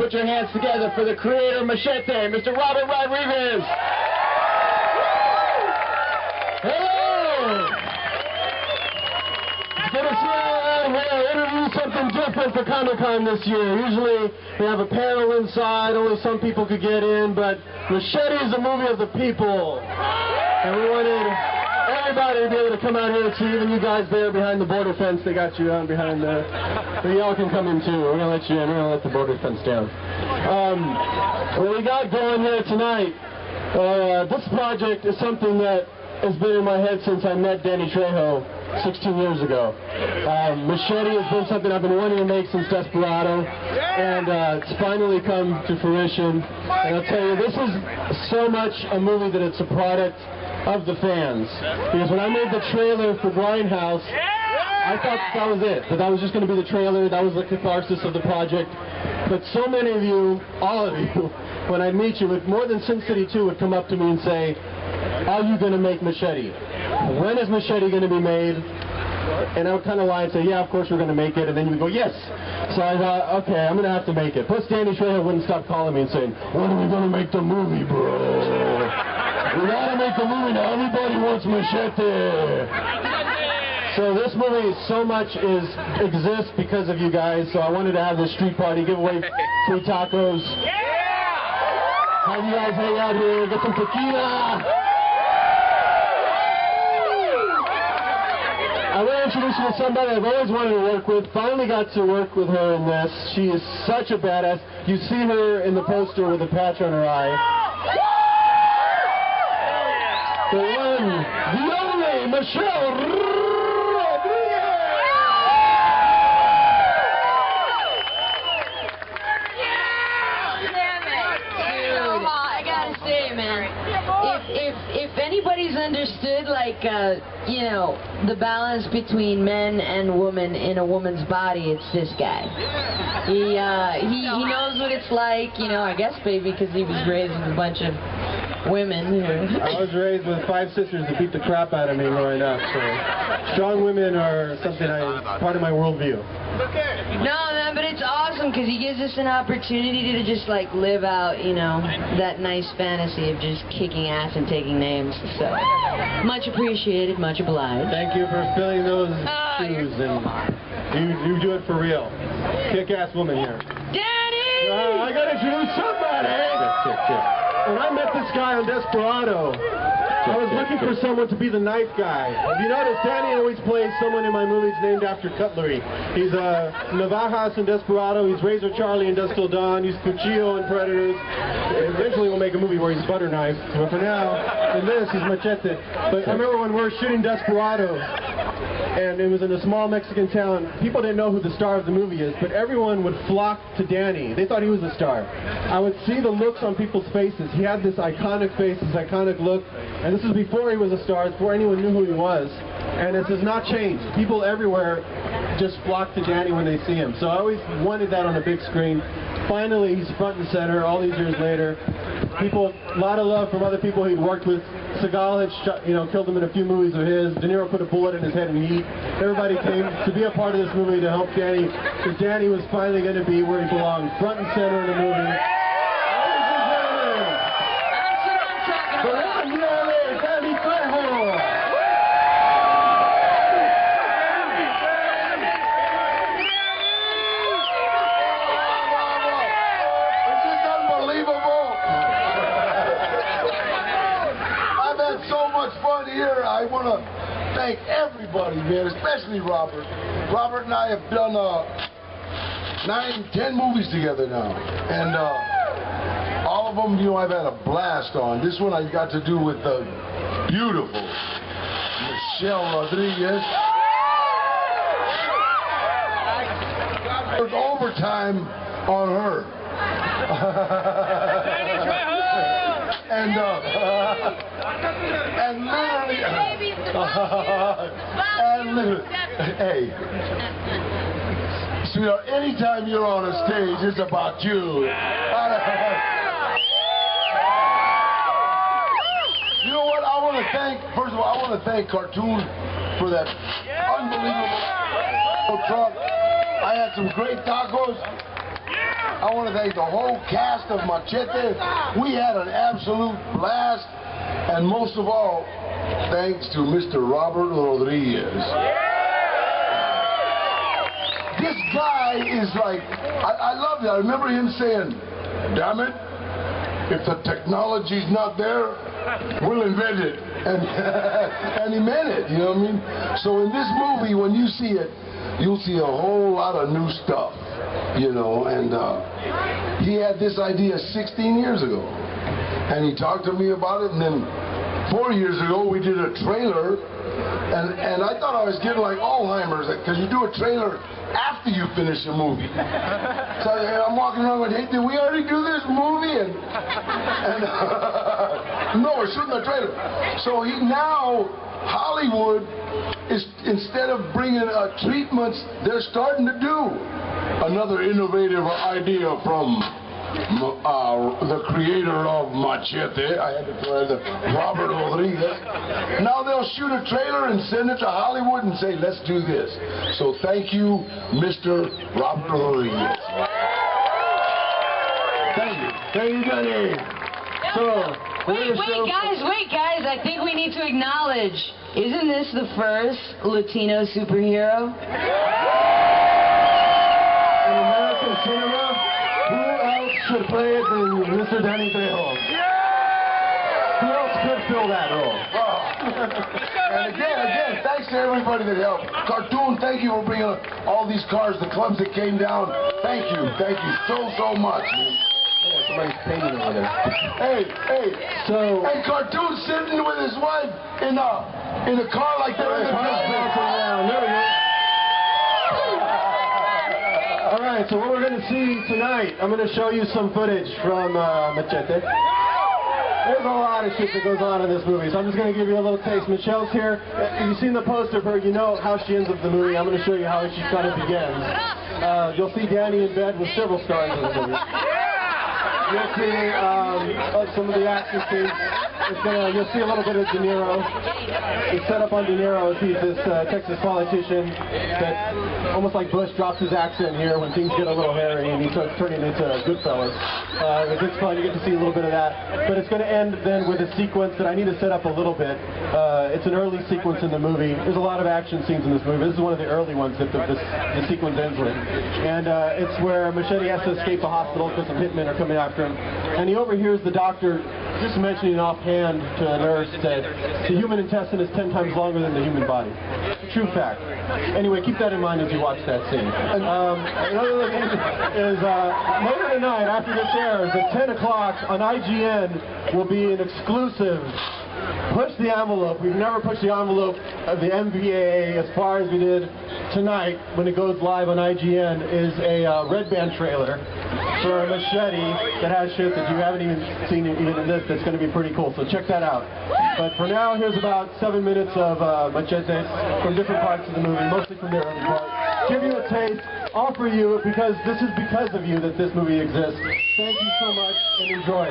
Put your hands together for the creator of Machete, Mr. Robert Rodriguez. Hello! It's good to see you around here. Interview something different for Comic-Con this year. Usually we have a panel inside, only some people could get in, but Machete is a movie of the people. And we wanted everybody to be able to come out here and see, even you guys there behind the border fence. They got you on behind there. But y'all can come in too. We're going to let you in. We're going to let the border fence down. What we got going here tonight, this project is something that has been in my head since I met Danny Trejo 16 years ago. Machete has been something I've been wanting to make since Desperado, and it's finally come to fruition. And I'll tell you, this is so much a movie that it's a product of the fans. Because when I made the trailer for Grindhouse, I thought that was it, that was just going to be the trailer, that was the catharsis of the project. But so many of you, all of you, when I'd meet you, with more than Sin City 2 would come up to me and say, "Are you going to make Machete? When is Machete going to be made?" And I would kind of lie and say, "Yeah, of course we're going to make it." And then you would go, "Yes." So I thought, okay, I'm going to have to make it. Plus Danny Trejo wouldn't stop calling me and saying, "When are we going to make the movie, bro? We got to make the movie now. Everybody wants Machete." So this movie so much exists because of you guys. So I wanted to have this street party, give away free tacos. Have you guys hang out here, get some tequila. I want to introduce you to somebody I've always wanted to work with. Finally got to work with her in this. She is such a badass. You see her in the poster with a patch on her eye. The one, the only, Michelle Rodriguez. If anybody's understood, like, you know, the balance between men and women in a woman's body, it's this guy. He knows what it's like, you know, I guess maybe because he was raised with a bunch of women. I was raised with 5 sisters that beat the crap out of me growing up, so strong women are something part of my worldview. No, man, but it's awesome because he gives us an opportunity to just like live out, you know, that nice fantasy of just kicking ass and taking names. So much appreciated, much obliged. Thank you for filling those shoes, and you do it for real. Kick-ass woman here. Danny! I gotta introduce somebody. When I met this guy on Desperado, I was looking for someone to be the knife guy. If you notice, Danny always plays someone in my movies named after cutlery. He's Navajas in Desperado, he's Razor Charlie in Dusk Till Dawn, he's Cuchillo in Predators. Eventually we'll make a movie where he's butter knife, but for now, in this, he's Machete. But I remember when we were shooting Desperado, and it was in a small Mexican town, people didn't know who the star of the movie is, but everyone would flock to Danny. They thought he was the star. I would see the looks on people's faces. He had this iconic face, this iconic look, and this is before he was a star, before anyone knew who he was, and it has not changed. People everywhere just flock to Danny when they see him. So I always wanted that on a big screen. Finally, he's front and center all these years later. People, a lot of love from other people he'd worked with. Seagal had shot, killed him in a few movies of his. De Niro put a bullet in his head in Heat. Everybody came to be a part of this movie to help Danny, because Danny was finally going to be where he belonged, front and center in the movie. I want to thank everybody, man, especially Robert. Robert and I have done 9, 10 movies together now, and all of them, I've had a blast on. This one I got to do with the beautiful Michelle Rodriguez. There's overtime on her. And literally, hey, sweetheart, anytime you're on a stage, it's about you. You know what? First of all, I want to thank Cartoon for that unbelievable truck. I had some great tacos. I want to thank the whole cast of Machete. We had an absolute blast. And most of all, thanks to Mr. Robert Rodriguez. This guy is like, I love it. I remember him saying, damn it, if the technology's not there, we'll invent it. And he meant it, you know what I mean? So in this movie, when you see it, you'll see a whole lot of new stuff, you know, and he had this idea 16 years ago. And he talked to me about it, and then 4 years ago we did a trailer, and I thought I was getting like Alzheimer's, because you do a trailer after you finish a movie. So I'm walking around going, hey, did we already do this movie? And no, we're shooting the trailer. So now Hollywood is, instead of bringing treatments, they're starting to do another innovative idea from the creator of Machete. I had to throw the Robert Rodriguez. Now they'll shoot a trailer and send it to Hollywood and say, let's do this. So thank you, Mr. Robert Rodriguez. Thank you. Thank you, Johnny. So, Wait, guys. I think we need to acknowledge, isn't this the first Latino superhero? In American cinema, who else should play it than Mr. Danny Trejo? Who else could fill that role? And again, thanks to everybody that helped. Cartoon, thank you for bringing all these cars, the clubs that came down. Thank you so much. Somebody's painting over there. Hey. So, and Cartoon sitting with his wife in a car like that. There we go. All right, so what we're going to see tonight, I'm going to show you some footage from Machete. There's a lot of shit that goes on in this movie, so I'm just going to give you a little taste. Michelle's here. You've seen the poster of her. You know how she ends up the movie. I'm going to show you how she kind of begins. You'll see Danny in bed with several stars in the movie. You'll see some of the action scenes. You'll see a little bit of De Niro. It's set up on De Niro. He's this Texas politician that, almost like Bush, drops his accent here when things get a little hairy and he starts turning into Goodfellas. It's fun. You get to see a little bit of that. But it's going to end then with a sequence that I need to set up a little bit. It's an early sequence in the movie. There's a lot of action scenes in this movie. This is one of the early ones that the sequence ends with. And it's where Machete has to escape the hospital because some hitmen are coming after him. And he overhears the doctor just mentioning offhand to a nurse that the human intestine is 10 times longer than the human body. True fact. Anyway, keep that in mind as you watch that scene. Another thing is later tonight, after this airs, at 10 o'clock on IGN will be an exclusive Push the Envelope. We've never pushed the envelope of the MVAA as far as we did tonight when it goes live on IGN is a Red Band trailer for a Machete that has shit that you haven't even seen even in this that's going to be pretty cool. So check that out. But for now, here's about 7 minutes of Machete from different parts of the movie, mostly from the early part. Give you a taste, all for you, because this is because of you that this movie exists. Thank you so much and enjoy.